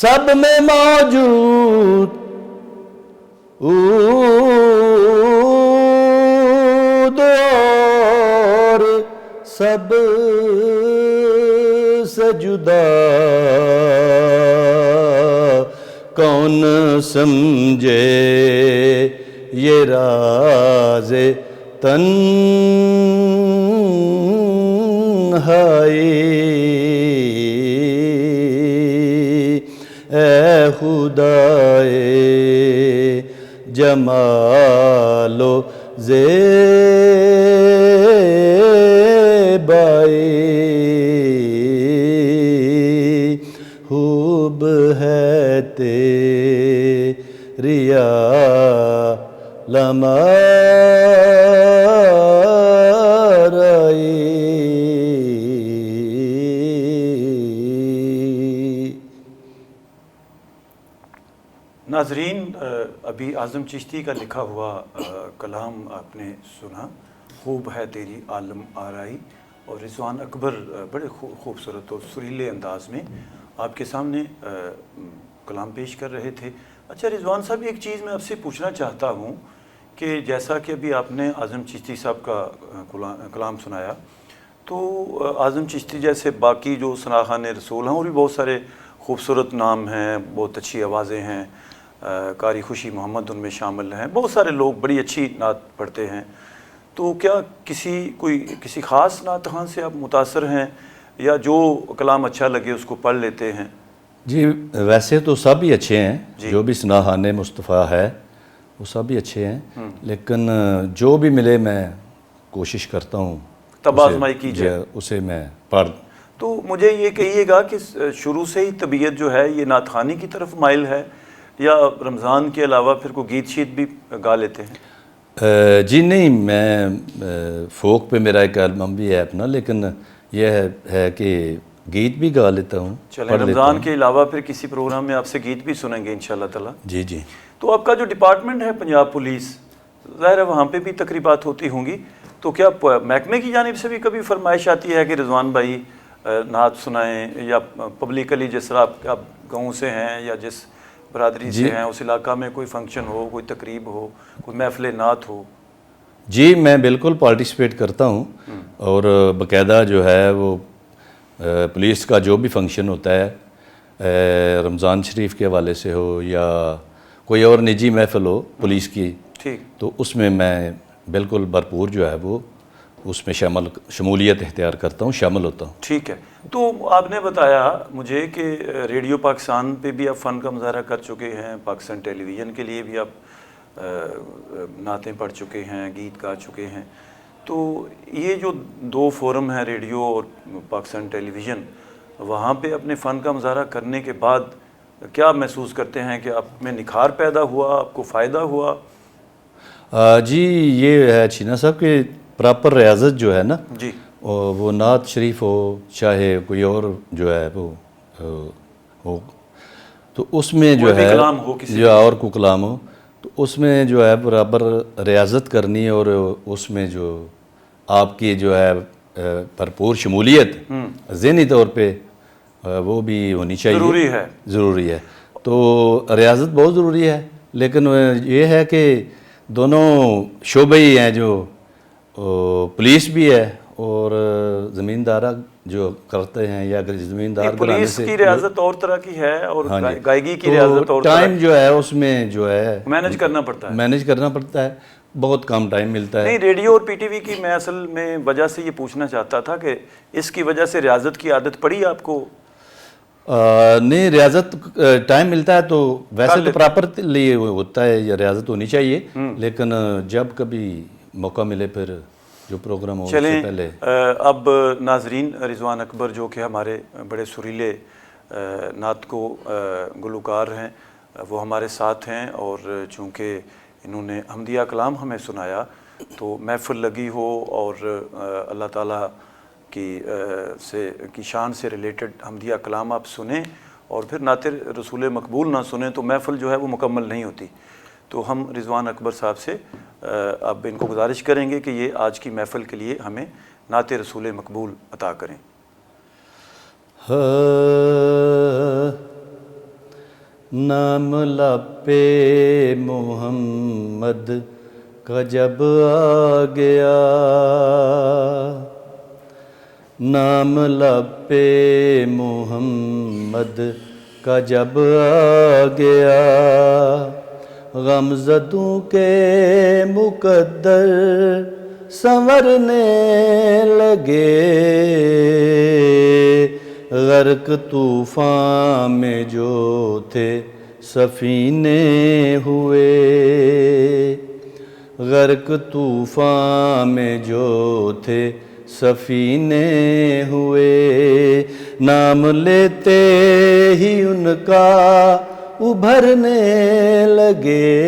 سب میں موجود اور سب سے جدا کون سمجھے یہ راز تنہائی، اے خدائے جمال و زیبائی، خوب ہے تیری عالم-آرائی۔ ناظرین، ابھی اعظم چشتی کا لکھا ہوا کلام آپ نے سنا، خوب ہے تیری عالم آرائی، اور رضوان اکبر بڑے خوبصورت اور سریلے انداز میں آپ کے سامنے کلام پیش کر رہے تھے۔ اچھا رضوان صاحب، ایک چیز میں آپ سے پوچھنا چاہتا ہوں کہ جیسا کہ ابھی آپ نے اعظم چشتی صاحب کا کلام سنایا، تو اعظم چشتی جیسے باقی جو ثناءخوان رسول ہیں اور بھی بہت سارے خوبصورت نام ہیں، بہت اچھی آوازیں ہیں، قاری خوشی محمد ان میں شامل ہیں، بہت سارے لوگ بڑی اچھی نعت پڑھتے ہیں، تو کیا کسی خاص نعت خواں سے آپ متاثر ہیں یا جو کلام اچھا لگے اس کو پڑھ لیتے ہیں؟ جی ویسے تو سب ہی اچھے ہیں، جو بھی ثناءخوان مصطفیٰ ہے وہ سب ہی اچھے ہیں، لیکن جو بھی ملے میں کوشش کرتا ہوں تب آزمائی کیجیے اسے میں پڑھ۔ تو مجھے یہ کہیے گا کہ شروع سے ہی طبیعت جو ہے یہ نعت خوانی کی طرف مائل ہے یا رمضان کے علاوہ پھر کوئی گیت شیت بھی گا لیتے ہیں؟ جی نہیں، میں فوک پہ میرا ایک البم بھی ہے اپنا، لیکن یہ ہے کہ گیت بھی گا لیتا ہوں۔ چلیں رمضان کے علاوہ پھر کسی پروگرام میں آپ سے گیت بھی سنیں گے انشاءاللہ تعالیٰ۔ جی جی۔ تو آپ کا جو ڈپارٹمنٹ ہے پنجاب پولیس، ظاہر ہے وہاں پہ بھی تقریبات ہوتی ہوں گی، تو کیا محکمے کی جانب سے بھی کبھی فرمائش آتی ہے کہ رضوان بھائی نعت سنائیں، یا پبلکلی جس طرح آپ گاؤں سے ہیں یا جس برادری سے ہیں اس علاقہ میں کوئی فنکشن ہو، کوئی تقریب ہو، کوئی محفل نعت ہو؟ جی میں بالکل پارٹیسپیٹ کرتا ہوں، اور باقاعدہ جو ہے وہ پولیس کا جو بھی فنکشن ہوتا ہے، رمضان شریف کے حوالے سے ہو یا کوئی اور نجی محفل ہو پولیس کی، تو اس میں بالکل بھرپور جو ہے وہ اس میں شمولیت اختیار کرتا ہوں، شامل ہوتا ہوں۔ ٹھیک ہے، تو آپ نے بتایا مجھے کہ ریڈیو پاکستان پہ بھی آپ فن کا مظاہرہ کر چکے ہیں، پاکستان ٹیلی ویژن کے لیے بھی آپ نعتیں پڑھ چکے ہیں، گیت گا چکے ہیں، تو یہ جو دو فورم ہیں ریڈیو اور پاکستان ٹیلی ویژن، وہاں پہ اپنے فن کا مظاہرہ کرنے کے بعد کیا محسوس کرتے ہیں کہ آپ میں نکھار پیدا ہوا، آپ کو فائدہ ہوا؟ جی یہ ہے چینا صاحب کہ پراپر ریاضت جو ہے نا، جی وہ نعت شریف ہو چاہے کوئی اور جو ہے وہ ہو، تو اس میں جو ہے یا اور کو کلام ہو، تو اس میں جو ہے برابر ریاضت کرنی، اور اس میں جو آپ کی جو ہے بھرپور شمولیت ذہنی طور پہ وہ بھی ہونی چاہیے، ضروری ہے۔ تو ریاضت بہت ضروری ہے، لیکن یہ ہے کہ دونوں شعبے ہی ہیں، جو پولیس بھی ہے اور زمیندارہ جو کرتے ہیں، یا اگر زمیندار گھرانے سے، پولیس کی ریاضت اور طرح کی ہے اور گائیگی کی ریاضت اور طرح کی، ٹائم جو ہے اس میں جو ہے مینج کرنا پڑتا ہے، بہت کم ٹائم ملتا ہے۔ نہیں، ریڈیو اور پی ٹی وی کی میں اصل میں وجہ سے یہ پوچھنا چاہتا تھا کہ اس کی وجہ سے ریاضت کی عادت پڑی آپ کو؟ نہیں، ریاضت ٹائم ملتا ہے تو ویسے تو پراپر لیے ہوتا ہے، یا ریاضت ہونی چاہیے، لیکن جب کبھی موقع ملے پھر جو پروگرام ہو اس سے پہلے۔ اب ناظرین، رضوان اکبر جو کہ ہمارے بڑے سریلے نعت کو گلوکار ہیں، وہ ہمارے ساتھ ہیں، اور چونکہ انہوں نے حمدیہ کلام ہمیں سنایا، تو محفل لگی ہو اور اللہ تعالیٰ کی شان سے ریلیٹڈ حمدیہ کلام آپ سنیں اور پھر نعت رسول مقبول نہ سنیں تو محفل جو ہے وہ مکمل نہیں ہوتی۔ تو ہم رضوان اکبر صاحب سے اب ان کو گزارش کریں گے کہ یہ آج کی محفل کے لیے ہمیں نعت رسول مقبول عطا کریں۔ نام لب پہ محمد کا جب آ گیا، نام لب پہ محمد کا جب آ گیا، غمزدوں کے مقدر سنورنے لگے، غرق طوفان میں جو تھے سفینے ہوئے، غرق طوفان میں جو تھے سفینے ہوئے، نام لیتے ہی ان کا ابھرنے لگے،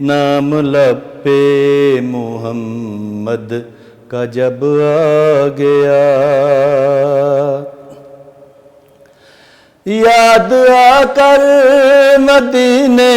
نام لب پہ محمد کا جب آ گیا، یاد آ کر مدینے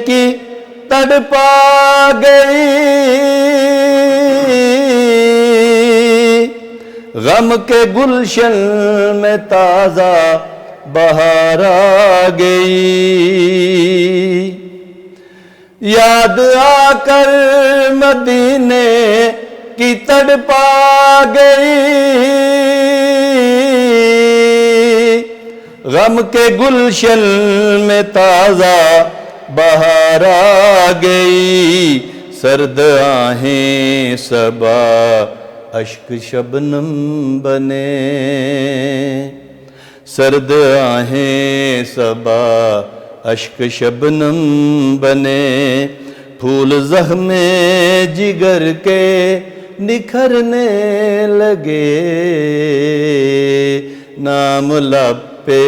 کی تڑپا گئی، غم کے گلشن میں تازہ بہار آ گئی، یاد آ کر مدینے کی تڑپا گئی، غم کے گلشن میں تازہ بہار آ گئی، سرد آہیں صبا اشک شبنم بنے، سرد آہیں صبا اشک شبنم بنے، پھول زخم جگر کے نکھرنے لگے، نام لب پہ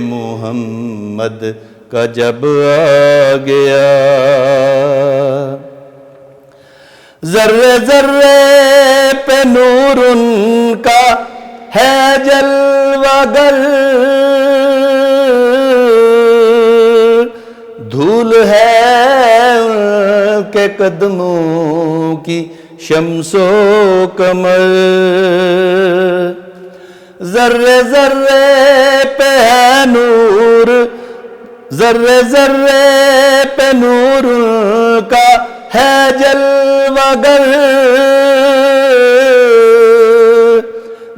محمد کا جب آ گیا، ذرے ذرے پہ نور ان کا ہے جلوہ گر، دھول ہے ان کے قدموں کی شمس و قمر، ذرے ذرے پہ ہے نور، ذرے ذرے پہ نور کا ہے جلوہ گر،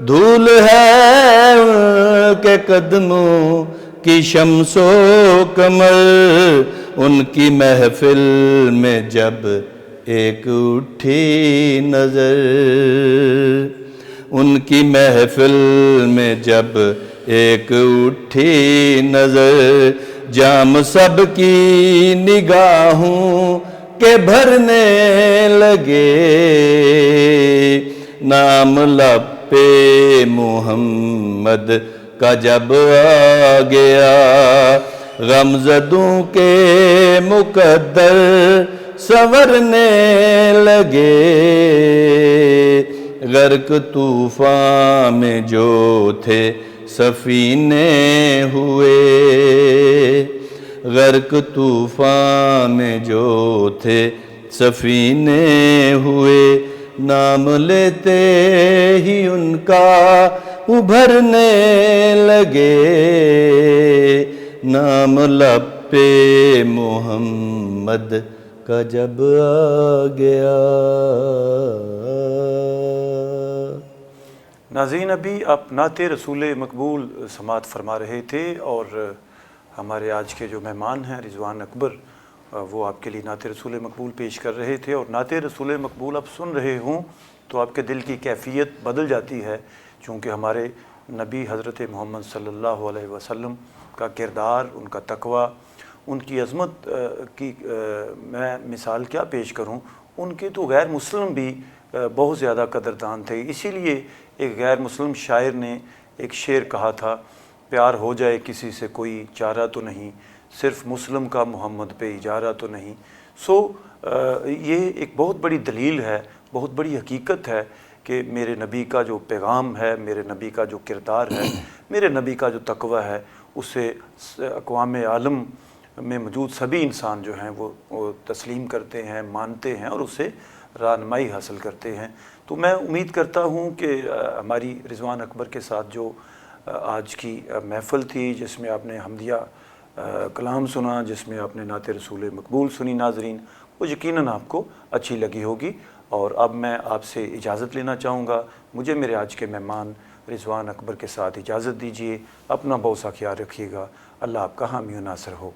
دھول ہے ان کے قدموں کی شمس و قمر، ان کی محفل میں جب ایک اٹھی نظر، ان کی محفل میں جب ایک اٹھی نظر، جام سب کی نگاہوں کے بھرنے لگے، نام لب پہ محمد کا جب آ گیا، غمزدوں کے مقدر سنورنے لگے، غرق طوفان میں جو تھے سفینے ہوئے، غرق طوفان میں جو تھے سفینے ہوئے، نام لیتے ہی ان کا ابھرنے لگے، نام لب پہ محمد کا جب آ گیا۔ ناظرین، ابھی آپ نعت رسول مقبول سماعت فرما رہے تھے، اور ہمارے آج کے جو مہمان ہیں رضوان اکبر، وہ آپ کے لیے نعت رسول مقبول پیش کر رہے تھے، اور نعت رسول مقبول آپ سن رہے ہوں تو آپ کے دل کی کیفیت بدل جاتی ہے، چونکہ ہمارے نبی حضرت محمد صلی اللہ علیہ وسلم کا کردار، ان کا تقوی، ان کی عظمت کی میں مثال کیا پیش کروں، ان کے تو غیر مسلم بھی بہت زیادہ قدردان تھے۔ اسی لیے ایک غیر مسلم شاعر نے ایک شعر کہا تھا، پیار ہو جائے کسی سے کوئی چارہ تو نہیں، صرف مسلم کا محمد پہ اجارہ تو نہیں۔ یہ ایک بہت بڑی دلیل ہے، بہت بڑی حقیقت ہے کہ میرے نبی کا جو پیغام ہے، میرے نبی کا جو کردار ہے، میرے نبی کا جو تقوی ہے، اسے اقوام عالم میں موجود سبھی انسان جو ہیں وہ تسلیم کرتے ہیں، مانتے ہیں، اور اسے رہنمائی حاصل کرتے ہیں۔ تو میں امید کرتا ہوں کہ ہماری رضوان اکبر کے ساتھ جو آج کی محفل تھی، جس میں آپ نے حمدیہ کلام سنا، جس میں آپ نے نعت رسول مقبول سنی ناظرین، وہ یقیناً آپ کو اچھی لگی ہوگی۔ اور اب میں آپ سے اجازت لینا چاہوں گا، مجھے میرے آج کے مہمان رضوان اکبر کے ساتھ اجازت دیجیے۔ اپنا بہت سا خیال رکھیے گا، اللہ آپ کا حامی و ناصر ہو۔